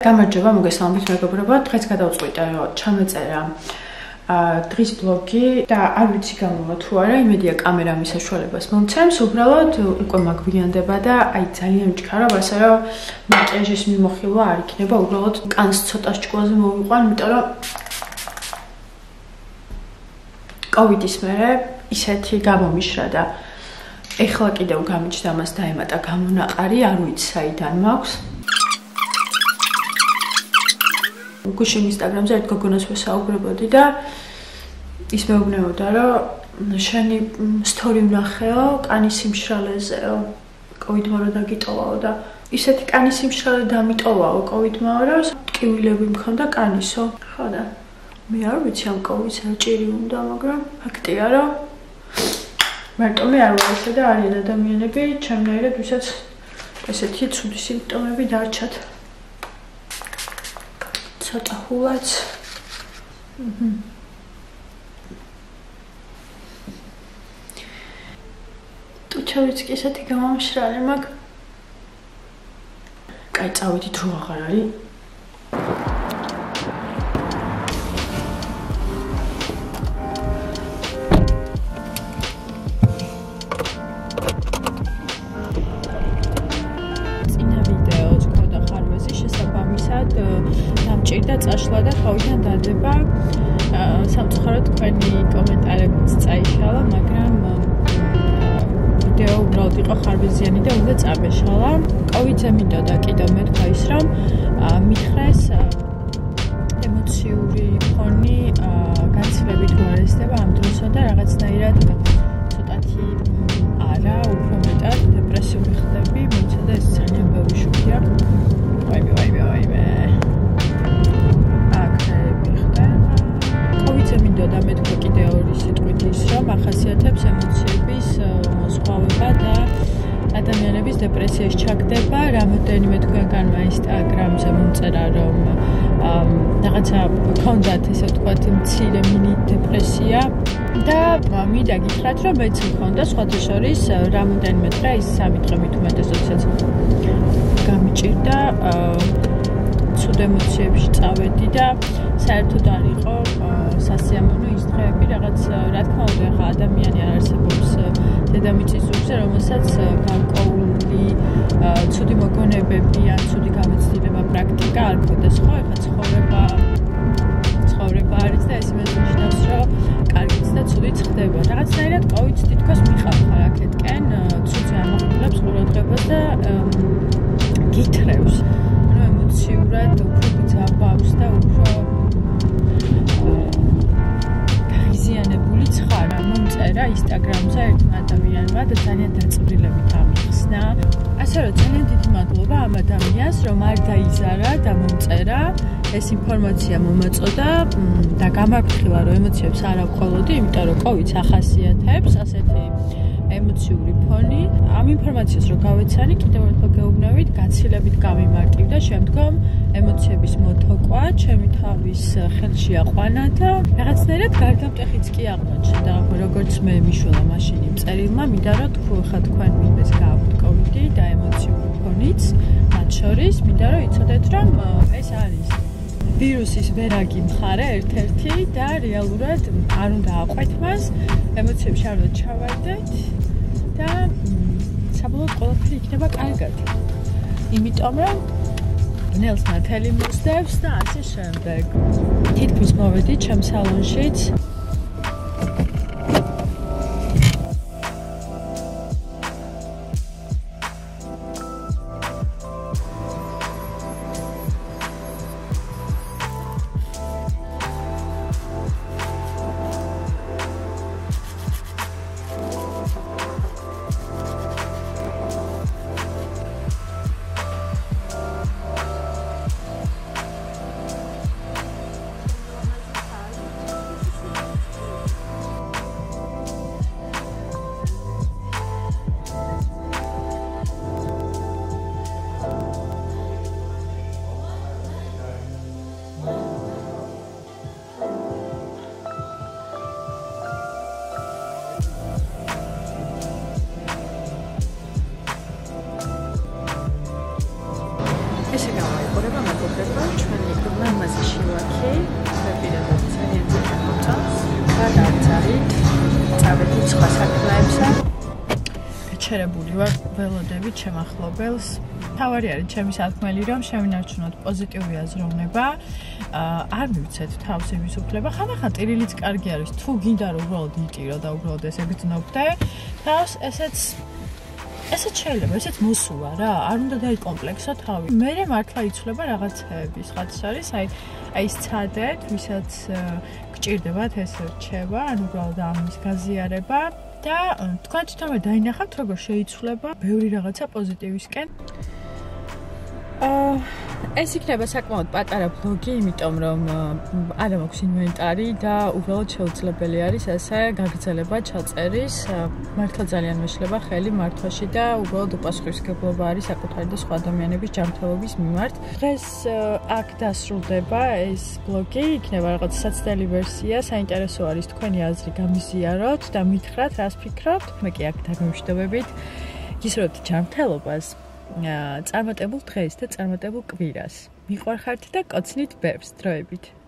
გამარჯობა, მოგესალმებით მეგობრებო. დღეს გადავწყვიტე რომ ჩამეწერა დღის ბლოგი და არ ვიცი გამოვა თუ არა, იმედია კამერა მის საშუალებას მომცემს, უბრალოდ უკვე მაგვიანდება და აი ძალიან მჭქარავ, ასე რომ მაკიაჟის მიმოხილვა არ იქნება, უბრალოდ კანს ცოტა ჭკუაზე მოვიყვან, იმიტომ რომ კოვიდის მერე ისეთი გამომიშრა და ეხლა კიდევ გამიჩნდა მას დაემატა გამონაყარი, არ ვიცი საიდან მაქვს. გუშინ ინსტაგრამზე ერთ გოგონას ვესაუბრებოდი და ის მეუბნებოდა, რომ შენი სტორი ვნახეო კანის სიმშრალეზეო, კოვიდმა რო დაგიტოვაო და ისეთი კანის სიმშრალე დამიტოვაო კოვიდმა, რომ ტკივილები მქონდა კანისო. ხო და მე არ ვიცი ამ კოვიდს რა ჭირი უნდა, მაგრამ ფაქტია, რომ მარტომე არ ვარ და არიან ადამიანები, ჩემნაირად, ვისაც ესეთი ცუდი სიმპტომები დარჩათ. ცოტა ჰულაც. ტუჩავიც კი ესეთი გამომშრალი მაქვს. კაი, წავედით რო აღარ არის. დამჭირდა წაშლა და თავიდან დადება სამწუხაროდ თქვენი კომენტარებიც წაიშალა, მაგრამ ვიდეო უბრალოდ იყო ხარბეზიანი და უნდა წამეშალა. კოვიდზე მინდოდა კიდევ მეთქვა ის, რომ მითხრეს ემოციური ფონი განცილებით უარესდება ამ დროსა და რაღაცნაირად ცოტათი არა, უფრო მეტად დეპრესიული ხდები, მოიცა და ეს ძალიან ბევრი შუქია. ვაიმე. და მეთქვა კიდევ ორი სიტყვით ის, რომ ახასიათებს ემოციების მოსხვავება და ადამიანების დეპრესიაში ჩაგდება. რამოდენიმე თქვენგანმა ინსტაგრამზე მომწერა, რომ რაღაცა გქონდათ, ესე ვთქვათ, მცირე მინი დეპრესია და მინდა გითხრათ, რომ მეც მქონდა სხვათა შორის რამოდენიმე დღე, ის 3 დღე მით უმეტეს, როდესაც გამიჭირდა ცუდ ემოციებში წავედი და საერთოდ არ იყო სასიამოვნო ის დღეები, რაღაც რა თქმა უნდა, ხა ადამიანი არ არსებობს დედამიწის ზურგზე, რომელსაც გარკვეული ცუდი მოგონებები ან ცუდი გამოცდილება პრაქტიკა არ ქონდეს, ხო? ეხლა ცხოვრება არის და ეს იმას ნიშნავს, რომ კარგიც და ცუდიც ხდება. რაღაცნაირად კოვიდს თითქოს მიყავ აქეთკენ, ცუდზე ამოხილებს ყურადღებას და გითხრევს. ემოციურად უფრო გძაბავს და უფრო გაზიანებულიც ხარ. მომწერა ინსტაგრამზე ერთმა ადამიანმა და ძალიან დაწვრილებით ამიხსნა. ასე რომ ძალიან დიდი მადლობა ამ ადამიანს, რომ არ დაიზარა და მომწერა. ეს ინფორმაცია მომაწოდა და გამარკვევა, რომ ემოციებს არ ავყოლოდი, იმიტომ რომ კოვიდს ახასიათებს ასეთი ემოციური ფონი. ამ ინფორმაციას რო გავეცანი, კიდევ ერთხელ გეუბნებით, გაცილებით გამიმარტივდა შემდგომ ემოციების მოთოკვა, ჩემი თავის ხელში აყვანა და რაღაცნაირად გარდამტეხიც კი აღმოჩნდა. როგორც მე მიშველა მაშინ იმ წერილმა, მინდა რომ თქვენ ვინმეს გააქვთ კოვიდი და ემოციური ფონიც, მათ შორის მინდა რომ იცოდეთ, რომ ეს არის ვირუსის ვერაგი მხარე ერთ-ერთი და რეალურად არ უნდა აყვეთ მას, ემოციებში არ უნდა ჩავარდეთ და საბოლოოდ ყველაფერი იქნება კარგად. იმიტომ რომ ნელს ნათელი მოსდევს და ასე შემდეგ. თითქმის მოვედი ჩემ სალონშიც. ქალაქი, მოპირებად ძალიან ძალიან მოწონს და დავწერით, წავედით სხვა საქმეებზე. გაჩერებული ვარ ველოდებით შემახლობელს. თავარი არის ჩემი სათქმელი, რომ შევინარჩუნოთ პოზიტიური აზროვნება. არ მივცეთ თავს იმის უფლება. ხანდახან ტირილიც კარგი არის, თუ გინდა რომ უბრალოდ იტირო და უბრალოდ ესე გძნობდე. თავს ესეც შეიძლება, ესეც მოსულა რა, არ უნდა დაიკომპლექსო თავი. მერე მართლა იცვლება რაღაცეები, რაც არის, აი სცადეთ, ვისაც გჭირდებათ ეს რჩება, ან უბრალოდ ამის გაზიარება და თქვენ თვითონვე დაინახავთ, როგორ შეიცვლება ბევრი რაღაცა პოზიტივისკენ. ეს იქნება საკმაოდ პატარა ბლოგი, იმიტომ რომ არა მაქვს ინვენტარი და უბრალოდ შეუძლებელი არის ესე გაგრძელება ჩაწერის. მართლა ძალიან მეშლება ხელი მართვაში და უბრალოდ უპასუხისმგებლობა არის საკუთარი და სხვა ადამიანების ჯანმრთელობის მიმართ. დღეს აქ დასრულდება ეს ბლოგი, იქნება რაღაც საცდელი ვერსია, საინტერესო არის თქვენი აზრი გამიზიაროთ და მითხრათ, რას ფიქრობთ. მე კი აქ დაგემშვიდობებით. გისურვებთ ჯანმრთელობას. წარმატებულ დღეს და წარმატებულ კვირას. მიყვარხართ და კოცნით ბევრს დროებით.